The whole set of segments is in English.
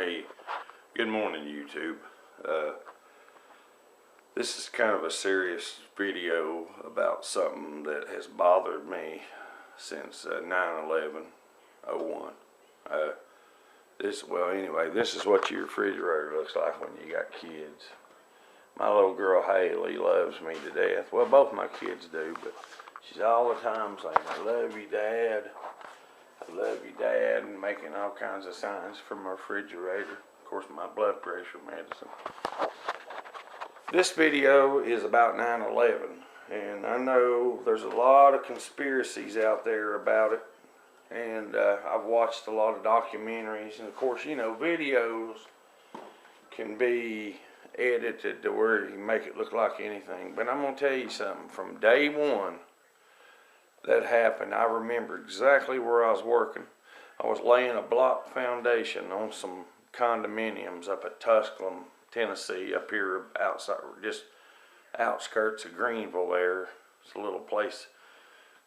Hey, good morning YouTube. This is kind of a serious video about something that has bothered me since 9/11/01. This is what your refrigerator looks like when you got kids. My little girl Haley loves me to death. Well, both my kids do, but she's all the time saying, "I love you, Dad. I love you, Dad," and making all kinds of signs from my refrigerator. Of course, my blood pressure medicine. This video is about 9/11, and I know there's a lot of conspiracies out there about it, and I've watched a lot of documentaries, and of course, you know, videos can be edited to where you make it look like anything, but I'm going to tell you something. From day one that happened, I remember exactly where I was working. I was laying a block foundation on some condominiums up at Tusculum, Tennessee, up here outside, just outskirts of Greenville there. It's a little place,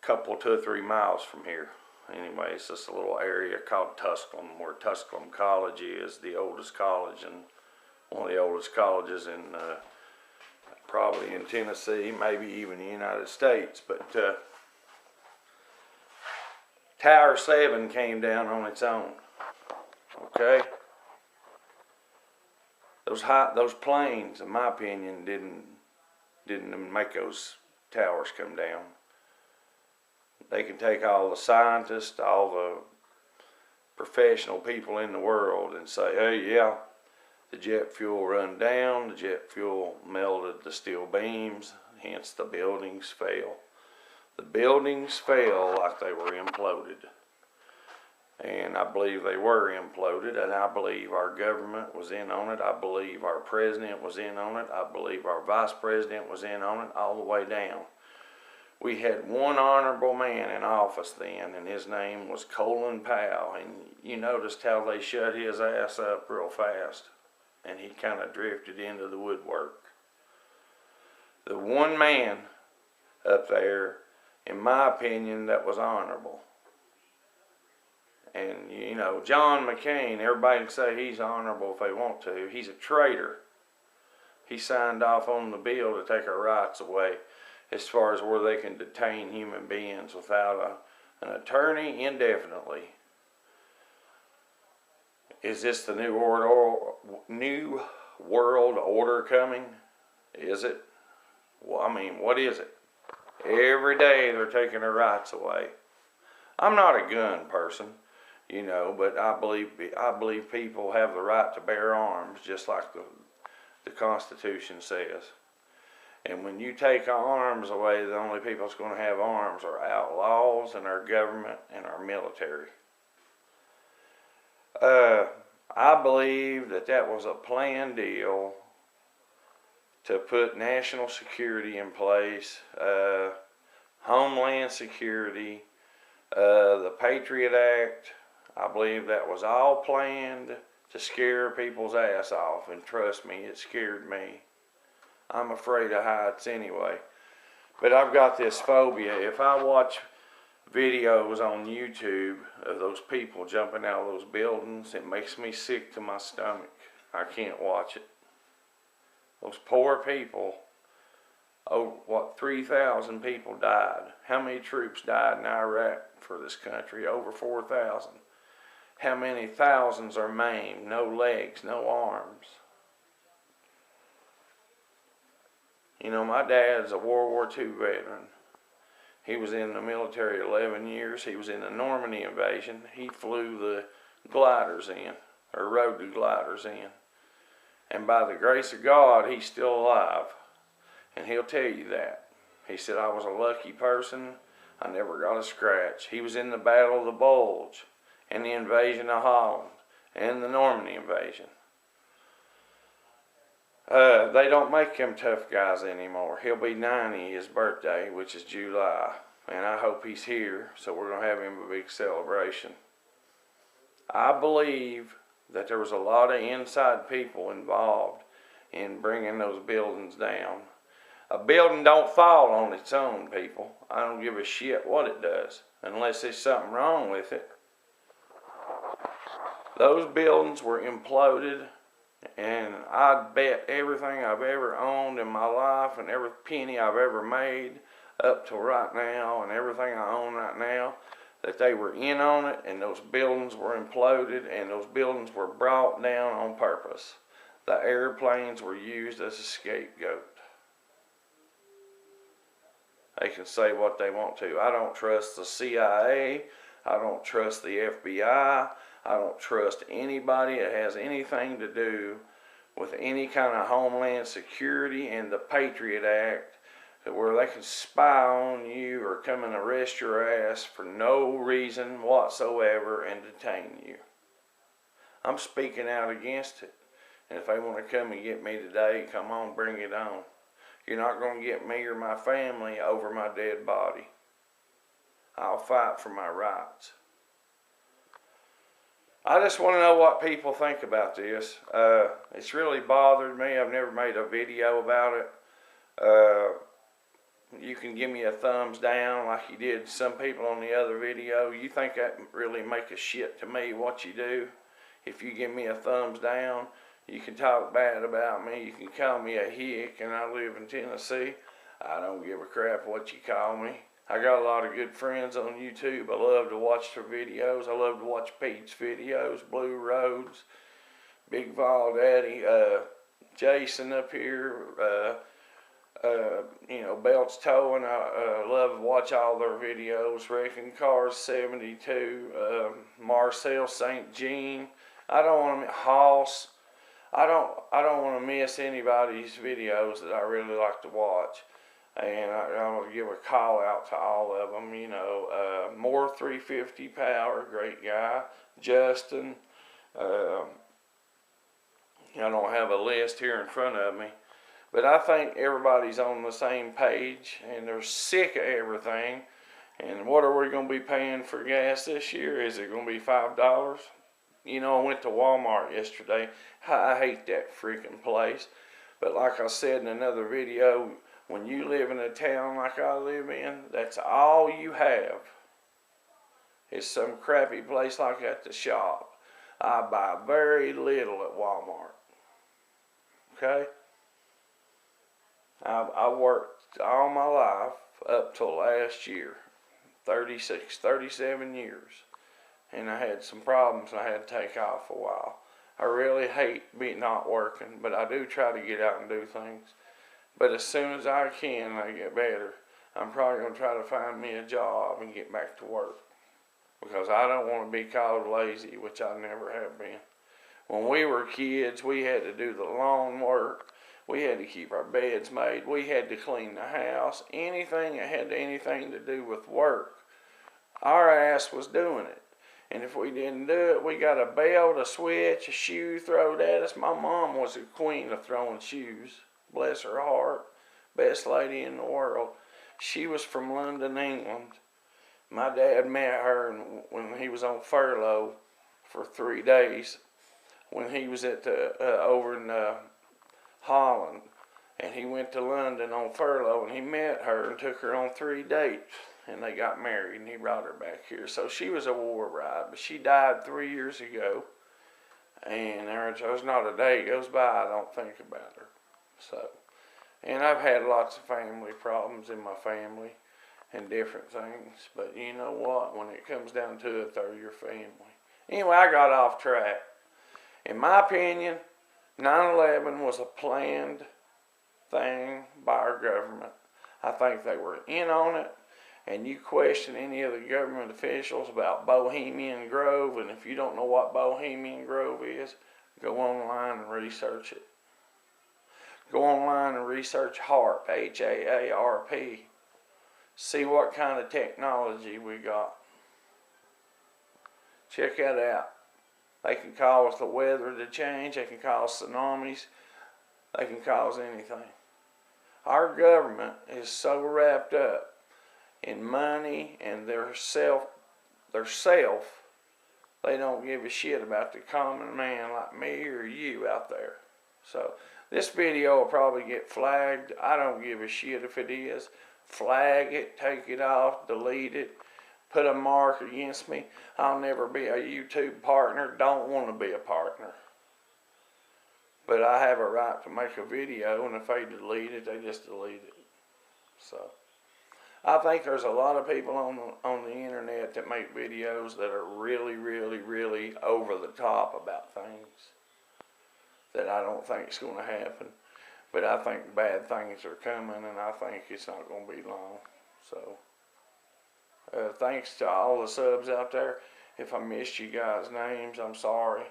couple, 2 or 3 miles from here. Anyway, it's just a little area called Tusculum, where Tusculum College is, the oldest college, and one of the oldest colleges in probably in Tennessee, maybe even the United States. But Tower 7 came down on its own. Okay, those planes, in my opinion, didn't make those towers come down. They can take all the scientists, all the professional people in the world, and say, "Hey, yeah, the jet fuel run down. The jet fuel melted the steel beams, hence the buildings fell." The buildings fell like they were imploded. And I believe they were imploded, and I believe our government was in on it. I believe our president was in on it. I believe our vice president was in on it, all the way down. We had one honorable man in office then, and his name was Colin Powell. And you noticed how they shut his ass up real fast, and he kind of drifted into the woodwork. The one man up there, in my opinion, that was honorable. And, you know, John McCain, everybody can say he's honorable if they want to. He's a traitor. He signed off on the bill to take our rights away as far as where they can detain human beings without an attorney indefinitely. Is this the new world order coming? Is it? Well, I mean, what is it? Every day they're taking our rights away. I'm not a gun person, you know, but I believe people have the right to bear arms, just like the Constitution says. And when you take our arms away, the only people that's going to have arms are outlaws and our government and our military. I believe that was a planned deal to put national security in place, Homeland Security, the Patriot Act. I believe that was all planned to scare people's ass off, and trust me, it scared me. I'm afraid of heights anyway. But I've got this phobia. If I watch videos on YouTube of those people jumping out of those buildings, it makes me sick to my stomach. I can't watch it. Those poor people, 3,000 people died. How many troops died in Iraq for this country? Over 4,000. How many thousands are maimed? No legs, no arms. You know, my dad's a World War II veteran. He was in the military 11 years. He was in the Normandy invasion. He flew the gliders in, or rode the gliders in. And by the grace of God, he's still alive. And he'll tell you that. He said, "I was a lucky person. I never got a scratch." He was in the Battle of the Bulge, and the invasion of Holland, and the Normandy invasion. They don't make them tough guys anymore. He'll be 90 his birthday, which is July. And I hope he's here, so we're going to have him a big celebration. I believe that there was a lot of inside people involved in bringing those buildings down. A building don't fall on its own, people. I don't give a shit what it does, unless there's something wrong with it. Those buildings were imploded, and I'd bet everything I've ever owned in my life and every penny I've ever made up to right now and everything I own right now that they were in on it, and those buildings were imploded, and those buildings were brought down on purpose. The airplanes were used as a scapegoat. They can say what they want to. I don't trust the CIA. I don't trust the FBI. I don't trust anybody that has anything to do with any kind of Homeland Security and the Patriot Act, where they can spy on you or come and arrest your ass for no reason whatsoever and detain you. I'm speaking out against it. And if they want to come and get me today, come on, bring it on. You're not going to get me or my family over my dead body. I'll fight for my rights. I just want to know what people think about this. It's really bothered me. I've never made a video about it. You can give me a thumbs down like you did some people on the other video. You think that really make a shit to me what you do? If you give me a thumbs down, you can talk bad about me. You can call me a hick, and I live in Tennessee. I don't give a crap what you call me. I got a lot of good friends on YouTube. I love to watch their videos. I love to watch Pete's videos, Blue Roads, Big Vol Daddy, Jason up here, Belts Towing. I love to watch all their videos. Wrecking Cars 72, Marcel St. Jean. I don't want to Hoss. I don't want to miss anybody's videos that I really like to watch. And I want to give a call out to all of them. More 350 Power, great guy. Justin. I don't have a list here in front of me. But I think everybody's on the same page, and they're sick of everything. And what are we going to be paying for gas this year? Is it going to be $5? I went to Walmart yesterday. I hate that freaking place. But like I said in another video, when you live in a town like I live in, that's all you have. Is some crappy place like that to shop. I buy very little at Walmart. Okay? I worked all my life up till last year. 37 years. And I had some problems I had to take off a while. I really hate not working, but I do try to get out and do things. But as soon as I can, I get better. I'm probably going to try to find me a job and get back to work. Because I don't want to be called lazy, which I never have been. When we were kids, we had to do the lawn work. We had to keep our beds made. We had to clean the house. Anything that had anything to do with work, our ass was doing it. And if we didn't do it, we got a belt, a switch, a shoe thrown at us. My mom was a queen of throwing shoes. Bless her heart. Best lady in the world. She was from London, England. My dad met her when he was on furlough for 3 days. When he was at over in Holland. And he went to London on furlough, and he met her and took her on 3 dates. And they got married, and he brought her back here. So she was a war bride, but she died 3 years ago. And there's not a day goes by I don't think about her. So, and I've had lots of family problems in my family and different things. But you know what? When it comes down to it, they're your family. Anyway, I got off track. In my opinion, 9/11 was a planned thing by our government. I think they were in on it. And you question any of the government officials about Bohemian Grove, and if you don't know what Bohemian Grove is, go online and research it. Go online and research HAARP, H-A-A-R-P. See what kind of technology we got. Check that out. They can cause the weather to change. They can cause tsunamis. They can cause anything. Our government is so wrapped up in money and their self, they don't give a shit about the common man like me or you out there. So this video will probably get flagged. I don't give a shit if it is. Flag it, take it off, delete it, put a mark against me. I'll never be a YouTube partner. Don't want to be a partner. But I have a right to make a video, and if they delete it, they just delete it. So I think there's a lot of people on the internet that make videos that are really, really, really over the top about things that I don't think is going to happen. But I think bad things are coming, and I think it's not going to be long. So thanks to all the subs out there. If I missed you guys' names, I'm sorry.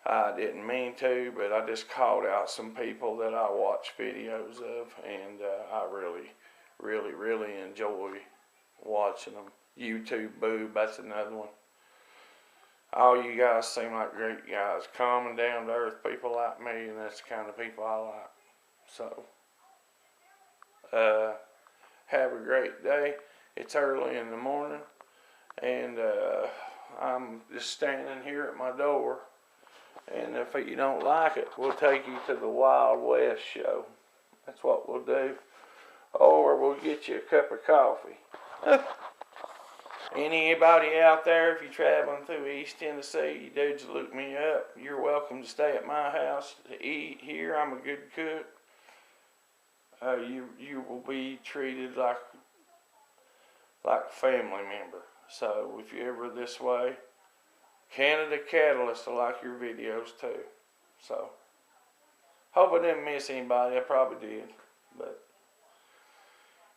I didn't mean to, but I just called out some people that I watch videos of, and I really, really, really enjoy watching them. YouTube Boob, that's another one. All you guys seem like great guys, calm and down to earth people like me, and that's the kind of people I like. So, have a great day. It's early in the morning, and I'm just standing here at my door. And if you don't like it, we'll take you to the Wild West show. That's what we'll do. Or we'll get you a cup of coffee. Anybody out there, if you're traveling through East Tennessee, you dudes look me up. You're welcome to stay at my house to eat here. I'm a good cook. You will be treated like a family member. So if you're ever this way, Canada Catalyst will like your videos too. So, hope I didn't miss anybody. I probably did. But,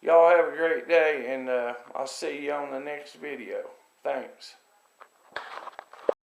y'all have a great day, and I'll see you on the next video. Thanks.